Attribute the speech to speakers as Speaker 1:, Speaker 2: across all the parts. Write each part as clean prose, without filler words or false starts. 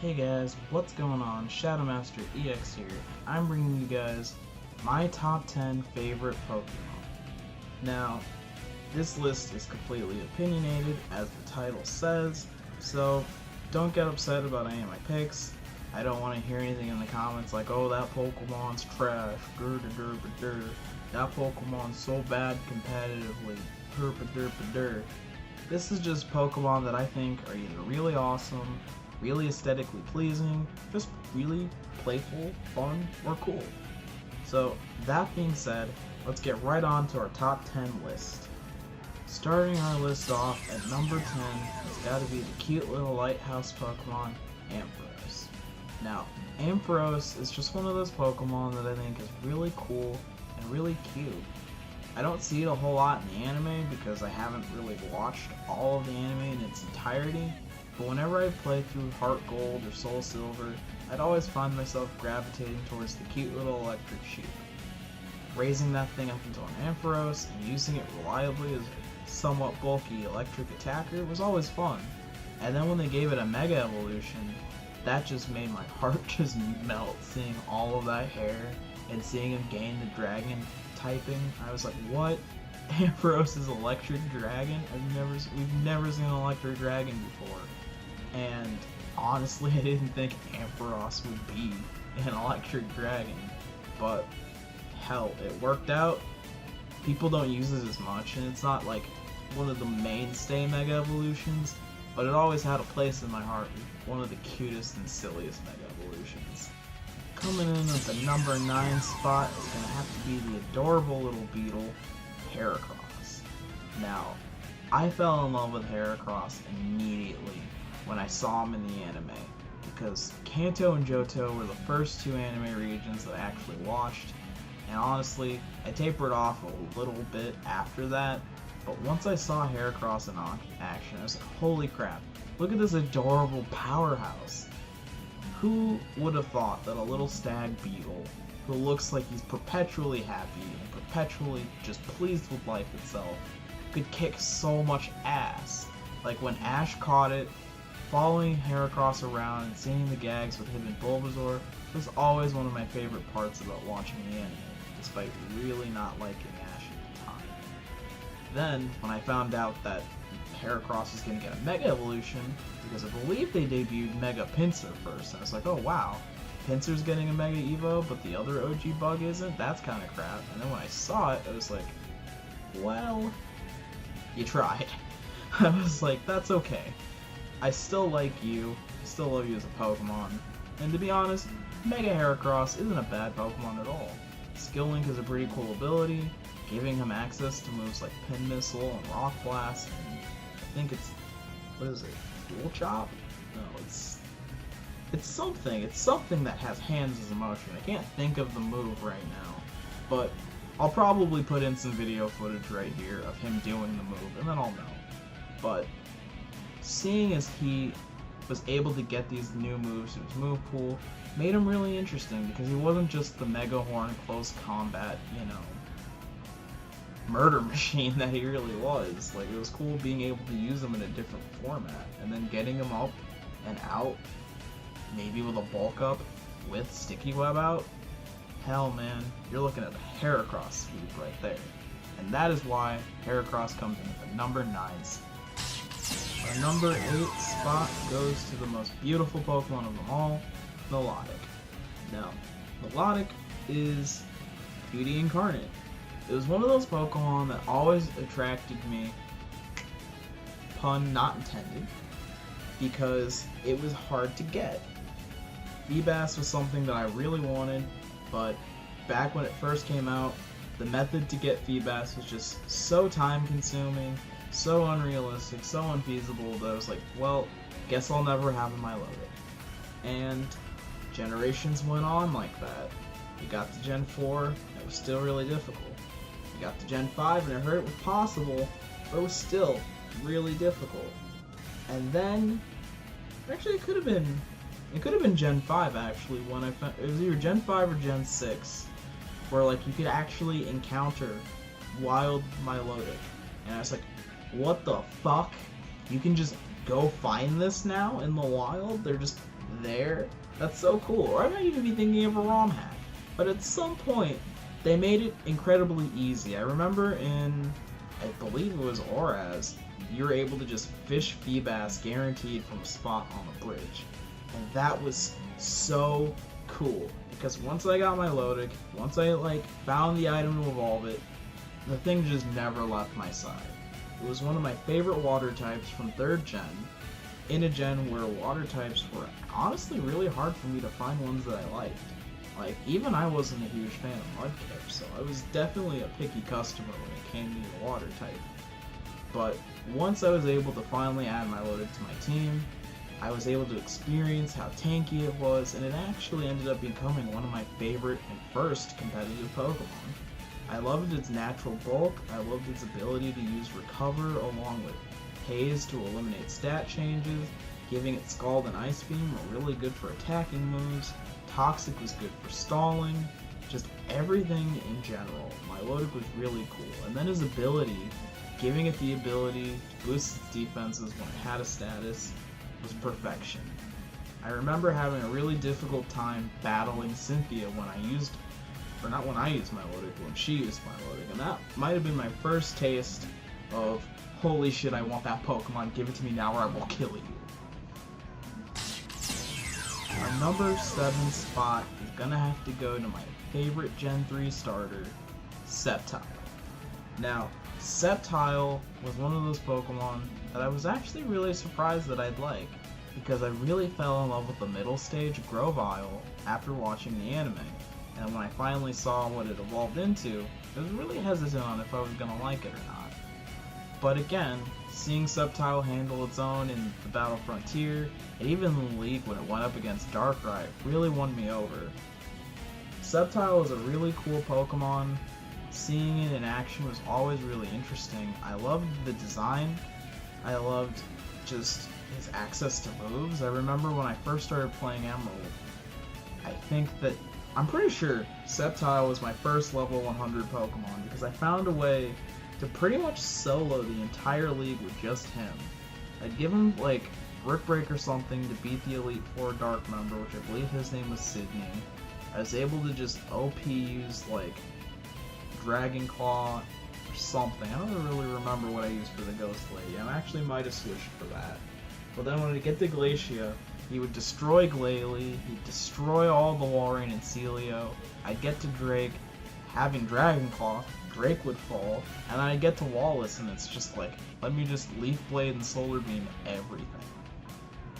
Speaker 1: Hey guys, what's going on? Shadowmaster EX here. I'm bringing you guys my top 10 favorite Pokemon. Now, this list is completely opinionated, as the title says, so don't get upset about any of my picks. I don't want to hear anything in the comments like, oh, that Pokemon's trash, that Pokemon's so bad competitively, This is just Pokemon that I think are either really awesome, really aesthetically pleasing, just really playful, fun, or cool. So, that being said, let's get right on to our top 10 list. Starting our list off at number 10 has got to be the cute little lighthouse Pokemon, Ampharos. Now, Ampharos is just one of those Pokemon that I think is really cool and really cute. I don't see it a whole lot in the anime because I haven't really watched all of the anime in its entirety, but whenever I play through Heart Gold or Soul Silver, I'd always find myself gravitating towards the cute little electric sheep. Raising that thing up into an Ampharos and using it reliably as a somewhat bulky electric attacker was always fun. And then when they gave it a Mega Evolution, that just made my heart just melt, seeing all of that hair and seeing him gain the dragon typing. I was like, what? Ampharos is electric dragon? We've never seen an electric dragon before. And honestly, I didn't think Ampharos would be an electric dragon, but hell, it worked out. People don't use it as much, and it's not like one of the mainstay Mega Evolutions, but it always had a place in my heart. One of the cutest and silliest Mega Evolutions. Coming in at the number 9 spot is going to have to be the adorable little beetle, Heracross. Now, I fell in love with Heracross immediately when I saw him in the anime, because Kanto and Johto were the first two anime regions that I actually watched, and honestly, I tapered off a little bit after that, but once I saw Heracross in action, I was like, holy crap, look at this adorable powerhouse. Who would have thought that a little stag beetle, who looks like he's perpetually happy and perpetually just pleased with life itself, could kick so much ass? Like when Ash caught it, following Heracross around and seeing the gags with him and Bulbasaur was always one of my favorite parts about watching the anime, despite really not liking Ash at the time. Then, when I found out that Heracross was going to get a Mega Evolution, because I believe they debuted Mega Pinsir first, and I was like, oh wow, Pinsir's getting a Mega Evo, but the other OG bug isn't? That's kind of crap. And then when I saw it, I was like, well, you tried. I was like, that's okay. I still like you, I still love you as a Pokemon, and to be honest, Mega Heracross isn't a bad Pokemon at all. Skill Link is a pretty cool ability, giving him access to moves like Pin Missile and Rock Blast, and I think it's, what is it, Dual Chop? No, it's something that has hands as a motion. I can't think of the move right now, but I'll probably put in some video footage right here of him doing the move, and then I'll know. But seeing as he was able to get these new moves to his move pool made him really interesting, because he wasn't just the Mega Horn close combat, murder machine that he really was. Like, it was cool being able to use him in a different format, and then getting him up and out, maybe with a bulk up with Sticky Web out. Hell man, you're looking at a Heracross sweep right there. And that is why Heracross comes in at the number 9 spot. Our number 8 spot goes to the most beautiful Pokemon of them all, Milotic. Now, Milotic is beauty incarnate. It was one of those Pokemon that always attracted me, pun not intended, because it was hard to get. Feebas was something that I really wanted, but back when it first came out, the method to get Feebas was just so time consuming, so unrealistic, so unfeasible that I was like, well, guess I'll never have a Milotic. And generations went on like that. We got to Gen 4, and it was still really difficult. We got to Gen 5, and I heard it was possible, but it was still really difficult. And then, actually it could have been Gen 5 actually, when I found, it was either Gen 5 or Gen 6, where like you could actually encounter wild Milotic. And I was like, what the fuck? You can just go find this now in the wild. They're just there. That's so cool. Or I might even be thinking of a ROM hack. But at some point, they made it incredibly easy. I remember in, I believe it was Oraz, you were able to just fish Feebas guaranteed from a spot on the bridge. And that was so cool. Because once I got my Lodic, once I found the item to evolve it, the thing just never left my side. It was one of my favorite water types from 3rd gen, in a gen where water types were honestly really hard for me to find ones that I liked. Like, even I wasn't a huge fan of Mudkip, so I was definitely a picky customer when it came to the water type. But once I was able to finally add my Lodic to my team, I was able to experience how tanky it was, and it actually ended up becoming one of my favorite and first competitive Pokemon. I loved its natural bulk, I loved its ability to use Recover along with Haze to eliminate stat changes, giving it Scald and Ice Beam were really good for attacking moves, Toxic was good for stalling, just everything in general. My Lodic was really cool, and then his ability, giving it the ability to boost its defenses when it had a status, was perfection. I remember having a really difficult time battling Cynthia when I used, or not when I used my Lodic, when she used my Lodic, and that might have been my first taste of, holy shit, I want that Pokemon, give it to me now or I will kill you. Our number 7 spot is gonna have to go to my favorite Gen 3 starter, Sceptile. Now, Sceptile was one of those Pokemon that I was actually really surprised that I'd like, because I really fell in love with the middle stage Grovyle after watching the anime, and when I finally saw what it evolved into, I was really hesitant on if I was gonna like it or not. But again, seeing Sceptile handle its own in the Battle Frontier, and even in the League when it went up against Darkrai, really won me over. Sceptile is a really cool Pokemon. Seeing it in action was always really interesting. I loved the design. I loved just his access to moves. I remember when I first started playing Emerald, I'm pretty sure Sceptile was my first level 100 Pokemon because I found a way to pretty much solo the entire league with just him. I'd give him Brick Break or something to beat the Elite Four Dark member, which I believe his name was Sydney. I was able to just OP use Dragon Claw or something. I don't really remember what I used for the Ghost Lady. I actually might have switched for that. But then when I get to Glacia, he would destroy Glalie, he'd destroy all the Walrein and Celio. I'd get to Drake, having Dragon Claw, Drake would fall, and then I'd get to Wallace and it's just let me just Leaf Blade and Solar Beam everything.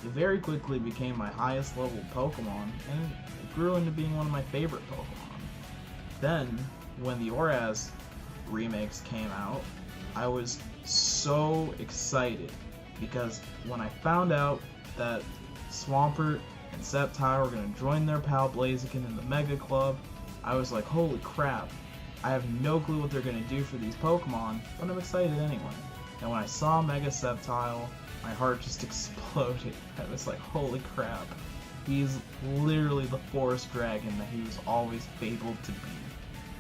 Speaker 1: It very quickly became my highest level Pokemon, and it grew into being one of my favorite Pokemon. Then, when the Oraz remakes came out, I was so excited, because when I found out that Swampert and Sceptile were going to join their pal Blaziken in the Mega Club, I was like, holy crap, I have no clue what they're going to do for these Pokemon, but I'm excited anyway. And when I saw Mega Sceptile, my heart just exploded. I was like, holy crap, he's literally the forest dragon that he was always fabled to be.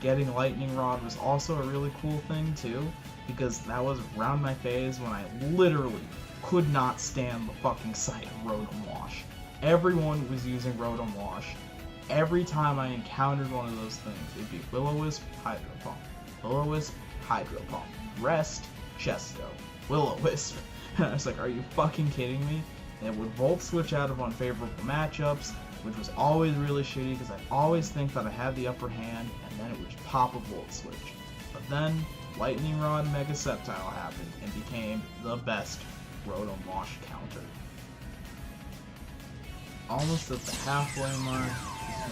Speaker 1: Getting Lightning Rod was also a really cool thing too, because that was around my phase when I literally could not stand the fucking sight of Rotom Wash. Everyone was using Rotom Wash. Every time I encountered one of those things, it'd be Will-O-Wisp, Hydro Pump, Will-O-Wisp, Hydro Pump, Rest, Chesto, Will-O-Wisp. I was like, are you fucking kidding me? And it would Volt Switch out of unfavorable matchups, which was always really shitty because I always think that I had the upper hand, and then it would just pop a Volt Switch. But then, Lightning Rod Mega Sceptile happened and became the best Rotom Wash counter. Almost at the halfway mark,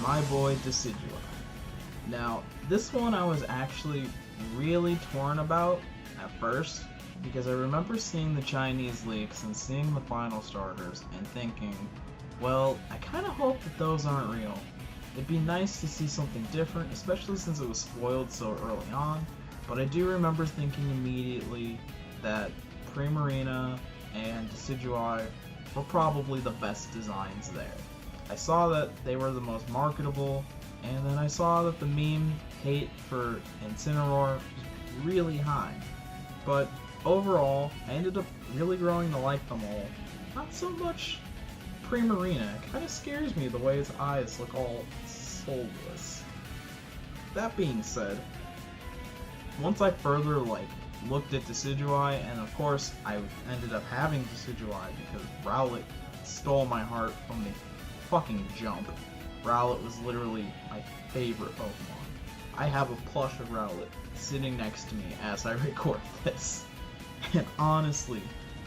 Speaker 1: my boy Decidueye. Now, this one I was actually really torn about at first, because I remember seeing the Chinese leaks and seeing the final starters and thinking, well, I kind of hope that those aren't real. It'd be nice to see something different, especially since it was spoiled so early on, but I do remember thinking immediately that Primarina and Decidueye were probably the best designs there. I saw that they were the most marketable, and then I saw that the meme hate for Incineroar was really high. But overall, I ended up really growing to like them all, Not so much Primarina. It kind of scares me the way its eyes look all soulless. That being said, once I further looked at Decidueye, and of course I ended up having Decidueye because Rowlet stole my heart from the fucking jump. Rowlet was literally my favorite Pokemon. I have a plush of Rowlet sitting next to me as I record this. And honestly,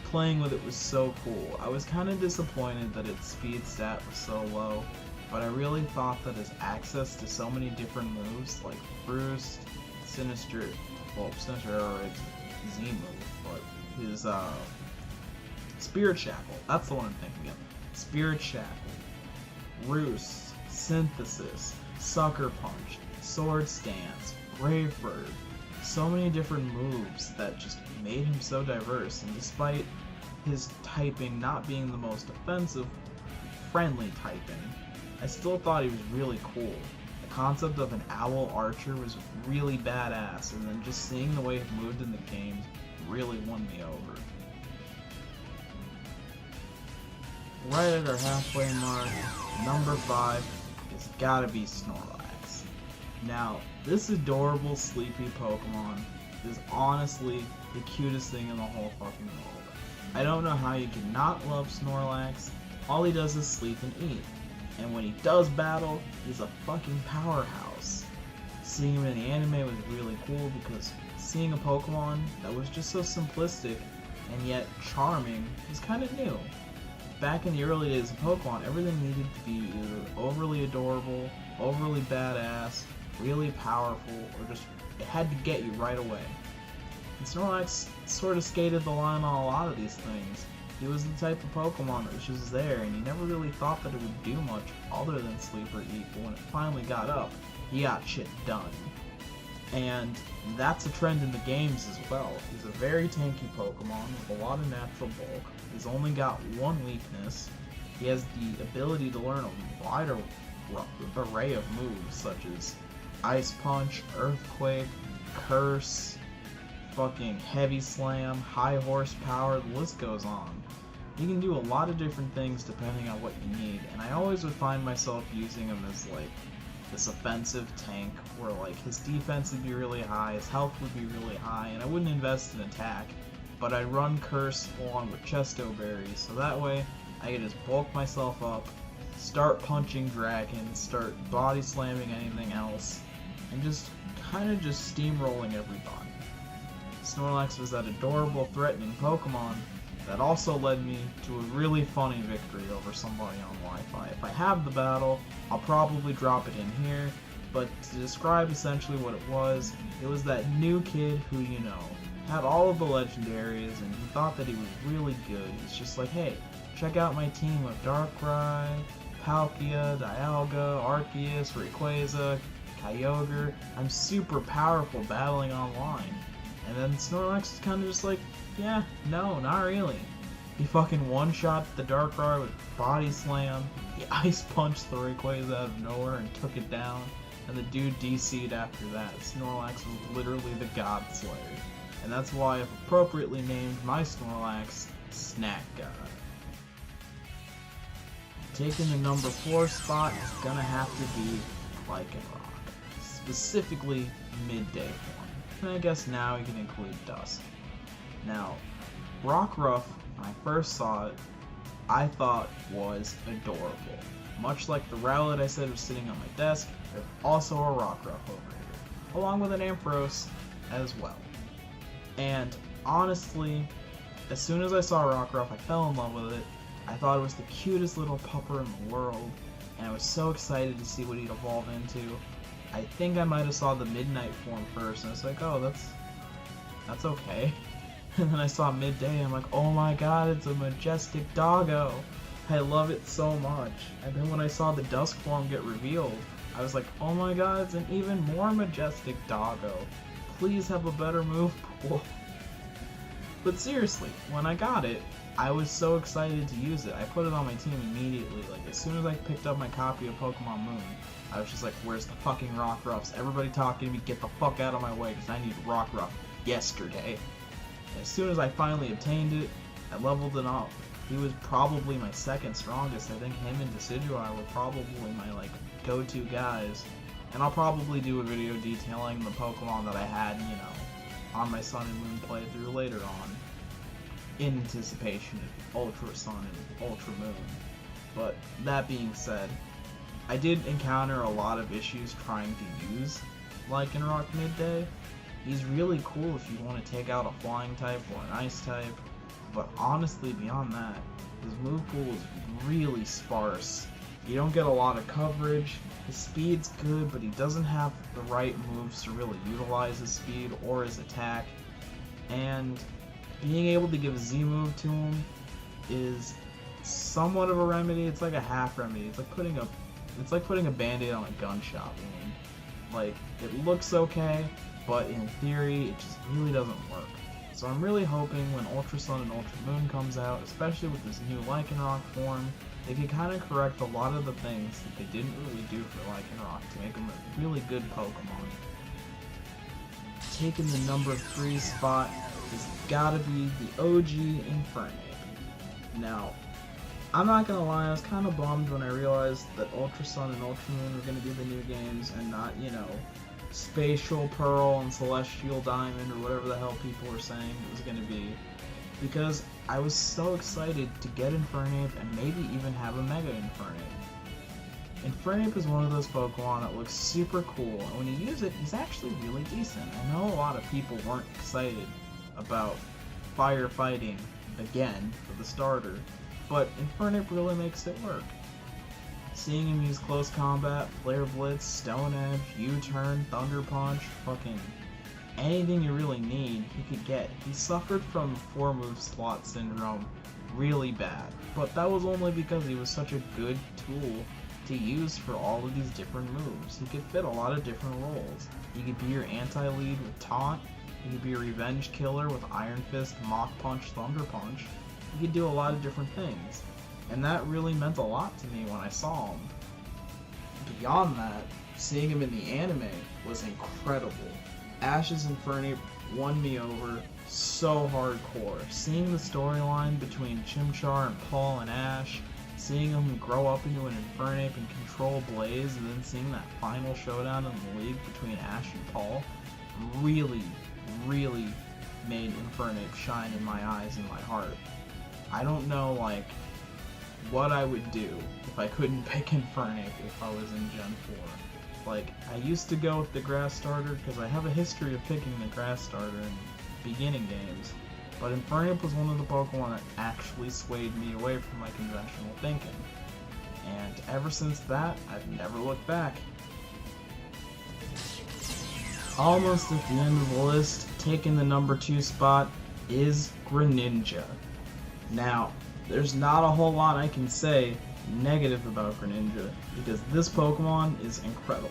Speaker 1: playing with it was so cool. I was kind of disappointed that its speed stat was so low, but I really thought that his access to so many different moves, like Roost, Sinister Arrowhead's Z move, but his Spirit Shackle, that's the one I'm thinking of. Spirit Shackle, Roost, Synthesis, Sucker Punch, Sword Stance, Brave Bird, so many different moves that just made him so diverse, and despite his typing not being the most offensive, friendly typing, I still thought he was really cool. The concept of an owl archer was really badass, and then just seeing the way it moved in the games really won me over. Right at our halfway mark, number 5 has gotta be Snorlax. Now, this adorable sleepy Pokemon is honestly the cutest thing in the whole fucking world. I don't know how you can not love Snorlax. All he does is sleep and eat. And when he does battle, he's a fucking powerhouse. Seeing him in the anime was really cool because seeing a Pokemon that was just so simplistic and yet charming was kind of new. Back in the early days of Pokemon, everything needed to be either overly adorable, overly badass, really powerful, or just it had to get you right away. And Snorlax sort of skated the line on a lot of these things. He was the type of Pokemon that was just there, and you never really thought that it would do much other than sleep or eat, but when it finally got up, he got shit done. And that's a trend in the games as well. He's a very tanky Pokemon with a lot of natural bulk. He's only got one weakness. He has the ability to learn a wider array of moves, such as Ice Punch, Earthquake, Curse, fucking Heavy Slam, High Horsepower, the list goes on. You can do a lot of different things depending on what you need, and I always would find myself using him as this offensive tank where his defense would be really high, his health would be really high, and I wouldn't invest in attack, but I'd run Curse along with Chesto Berries, so that way I could just bulk myself up, start punching dragons, start body slamming anything else, and just kind of just steamrolling everybody. Snorlax was that adorable, threatening Pokemon that also led me to a really funny victory over somebody on Wi-Fi. If I have the battle, I'll probably drop it in here, but to describe essentially what it was that new kid who, had all of the legendaries and he thought that he was really good. He's just like, hey, check out my team of Darkrai, Palkia, Dialga, Arceus, Rayquaza, Kyogre. I'm super powerful battling online. And then Snorlax is kind of just like, yeah, no, not really. He fucking one-shot the Darkrai with Body Slam, he Ice Punched the Rayquaza out of nowhere and took it down, and the dude DC'd after that. Snorlax was literally the God Slayer. And that's why I've appropriately named my Snorlax Snack God. Taking the number 4 spot is gonna have to be Lycanroc, specifically Midday form. And I guess now you can include Dusk. Now, Rockruff, when I first saw it, I thought was adorable. Much like the Rowlet I said was sitting on my desk, there's also a Rockruff over here, along with an Ampharos as well. And honestly, as soon as I saw Rockruff, I fell in love with it. I thought it was the cutest little pupper in the world, and I was so excited to see what he'd evolve into. I think I might have saw the Midnight form first, and I was like, oh, that's okay. And then I saw Midday, and I'm like, oh my god, it's a majestic doggo. I love it so much. And then when I saw the Dusk form get revealed, I was like, oh my god, it's an even more majestic doggo. Please have a better move pool. But seriously, when I got it, I was so excited to use it. I put it on my team immediately. As soon as I picked up my copy of Pokemon Moon, I was just like, where's the fucking Rockruffs? Everybody talking to me, get the fuck out of my way, because I need Rockruff yesterday. And as soon as I finally obtained it, I leveled it up, he was probably my second strongest. I think him and Decidueye were probably my like go-to guys. And I'll probably do a video detailing the Pokemon that I had, you know, on my Sun and Moon playthrough later on, in anticipation of Ultra Sun and Ultra Moon. But that being said, I did encounter a lot of issues trying to use Lycanroc Midday. He's really cool if you want to take out a flying type or an ice type, but honestly beyond that, his move pool is really sparse. You don't get a lot of coverage, his speed's good, but he doesn't have the right moves to really utilize his speed or his attack, and being able to give a Z move to him is somewhat of a remedy. It's like a half remedy. It's like putting a band-aid on a gunshot wound. Like, it looks okay, but in theory, it just really doesn't work. So I'm really hoping when Ultra Sun and Ultra Moon comes out, especially with this new Lycanroc form, they can kind of correct a lot of the things that they didn't really do for Lycanroc to make him a really good Pokemon. Taking the number 3 spot has gotta be the OG Infernape. Now, I'm not gonna lie, I was kind of bummed when I realized that Ultra Sun and Ultra Moon were gonna be the new games and not, you know, Spatial Pearl and Celestial Diamond or whatever the hell people were saying it was gonna be. Because I was so excited to get Infernape and maybe even have a Mega Infernape. Infernape is one of those Pokemon that looks super cool, and when you use it, he's actually really decent. I know a lot of people weren't excited about firefighting again for the starter, but Infernape really makes it work. Seeing him use Close Combat, Flare Blitz, Stone Edge, U-Turn, Thunder Punch, fucking anything you really need, he could get. He suffered from 4-move slot syndrome really bad, but that was only because he was such a good tool to use for all of these different moves. He could fit a lot of different roles. He could be your anti-lead with Taunt, he could be a revenge killer with Iron Fist, Mach Punch, Thunder Punch. He could do a lot of different things, and that really meant a lot to me when I saw him. Beyond that, seeing him in the anime was incredible. Ash's Infernape won me over so hardcore. Seeing the storyline between Chimchar and Paul and Ash, seeing him grow up into an Infernape and control Blaze, and then seeing that final showdown in the league between Ash and Paul really, really made Infernape shine in my eyes and my heart. I don't know, like, what I would do if I couldn't pick Infernape if I was in Gen 4. Like, I used to go with the Grass Starter because I have a history of picking the Grass Starter in beginning games, but Infernape was one of the Pokemon that actually swayed me away from my conventional thinking. And ever since that, I've never looked back. Almost at the end of the list, taking the number 2 spot is Greninja. Now, there's not a whole lot I can say negative about Greninja, because this Pokemon is incredible.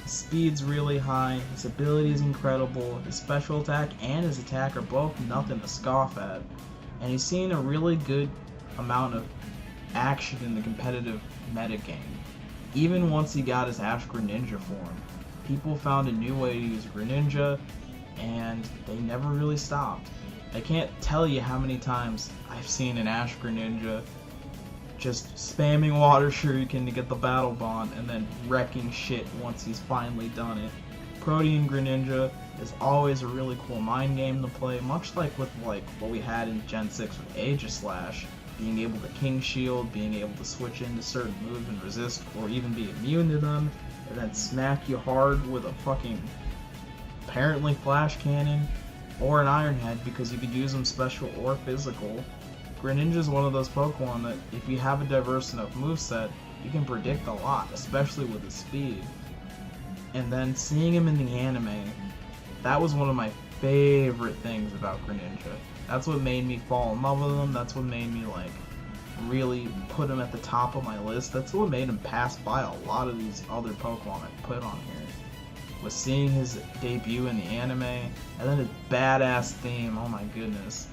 Speaker 1: His speed's really high, his ability is incredible, his special attack and his attack are both nothing to scoff at, and he's seen a really good amount of action in the competitive metagame. Even once he got his Ash Greninja form, people found a new way to use Greninja, and they never really stopped. I can't tell you how many times I've seen an Ash Greninja just spamming Water Shuriken to get the Battle Bond and then wrecking shit once he's finally done it. Protean Greninja is always a really cool mind game to play, much like with what we had in Gen 6 with Aegislash, being able to King Shield, being able to switch into certain moves and resist or even be immune to them, and then smack you hard with a fucking apparently Flash Cannon or an Iron Head because you could use them special or physical. Greninja is one of those Pokemon that if you have a diverse enough moveset, you can predict a lot, especially with his speed. And then seeing him in the anime, that was one of my favorite things about Greninja. That's what made me fall in love with him, that's what made me like really put him at the top of my list. That's what made him pass by a lot of these other Pokemon I put on here. Was seeing his debut in the anime, and then his badass theme, oh my goodness.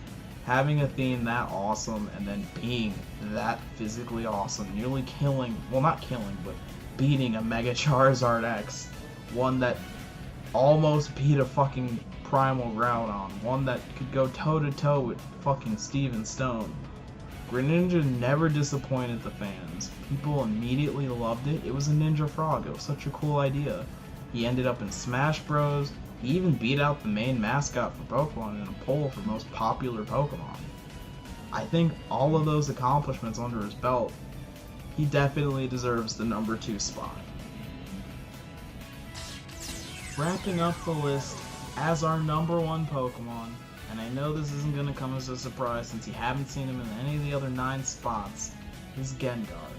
Speaker 1: Having a theme that awesome, and then being that physically awesome, nearly killing, well not killing, but beating a Mega Charizard X. One that almost beat a fucking Primal Groudon. One that could go toe to toe with fucking Steven Stone. Greninja never disappointed the fans. People immediately loved it. It was a Ninja Frog. It was such a cool idea. He ended up in Smash Bros. He even beat out the main mascot for Pokemon in a poll for most popular Pokemon. I think all of those accomplishments under his belt, he definitely deserves the number 2 spot. Wrapping up the list as our number 1 Pokemon, and I know this isn't going to come as a surprise since you haven't seen him in any of the other 9 spots, is Gengar.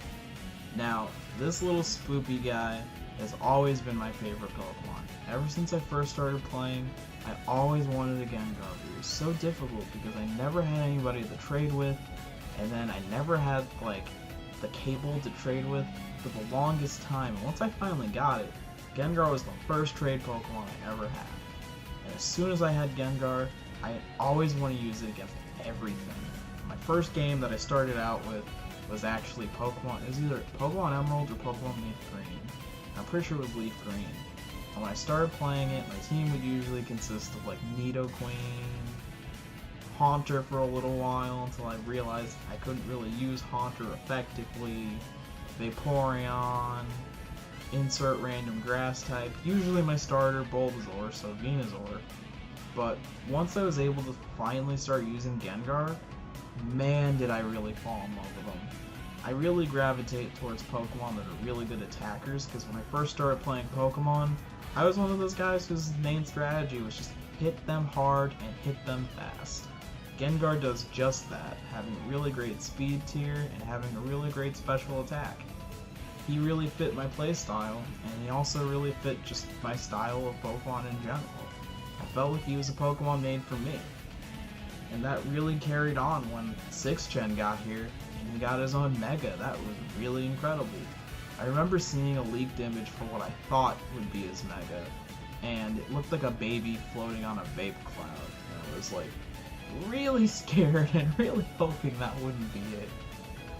Speaker 1: Now, this little spoopy guy has always been my favorite Pokemon. Ever since I first started playing, I always wanted a Gengar. It was so difficult because I never had anybody to trade with, and then I never had, like, the cable to trade with for the longest time. And once I finally got it, Gengar was the first trade Pokemon I ever had. And as soon as I had Gengar, I always want to use it against everything. My first game that I started out with was actually Pokemon. It was either Pokemon Emerald or Pokemon Leaf Green. I'm pretty sure it was Leaf Green. And when I started playing it, my team would usually consist of like Nidoqueen, Haunter for a little while until I realized I couldn't really use Haunter effectively, Vaporeon, insert random grass type, usually my starter Bulbasaur, so Venusaur. But once I was able to finally start using Gengar, man did I really fall in love with him. I really gravitate towards Pokemon that are really good attackers, because when I first started playing Pokemon, I was one of those guys whose main strategy was just hit them hard and hit them fast. Gengar does just that, having a really great speed tier and having a really great special attack. He really fit my playstyle, and he also really fit just my style of Pokemon in general. I felt like he was a Pokemon made for me. And that really carried on when 6th Gen got here, and he got his own Mega. That was really incredible. I remember seeing a leaked image for what I thought would be his Mega, and it looked like a baby floating on a vape cloud. And I was like, really scared and really hoping that wouldn't be it.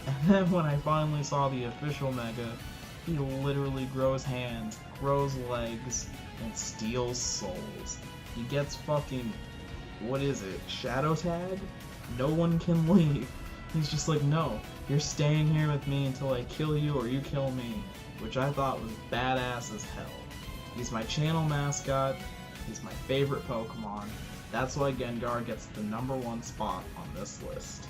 Speaker 1: And then when I finally saw the official Mega, he literally grows hands, grows legs, and steals souls. He gets fucking, what is it, Shadow Tag? No one can leave. He's just like, no, you're staying here with me until I kill you or you kill me, which I thought was badass as hell. He's my channel mascot, he's my favorite Pokemon. That's why Gengar gets the number 1 spot on this list.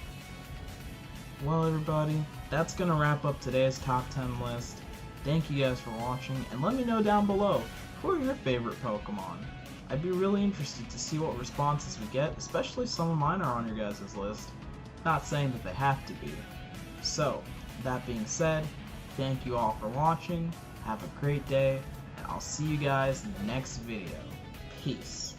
Speaker 1: Well everybody, that's gonna wrap up today's top 10 list. Thank you guys for watching, and let me know down below, who are your favorite Pokemon? I'd be really interested to see what responses we get, especially some of mine are on your guys' list. Not saying that they have to be. So, that being said, thank you all for watching, have a great day, and I'll see you guys in the next video. Peace.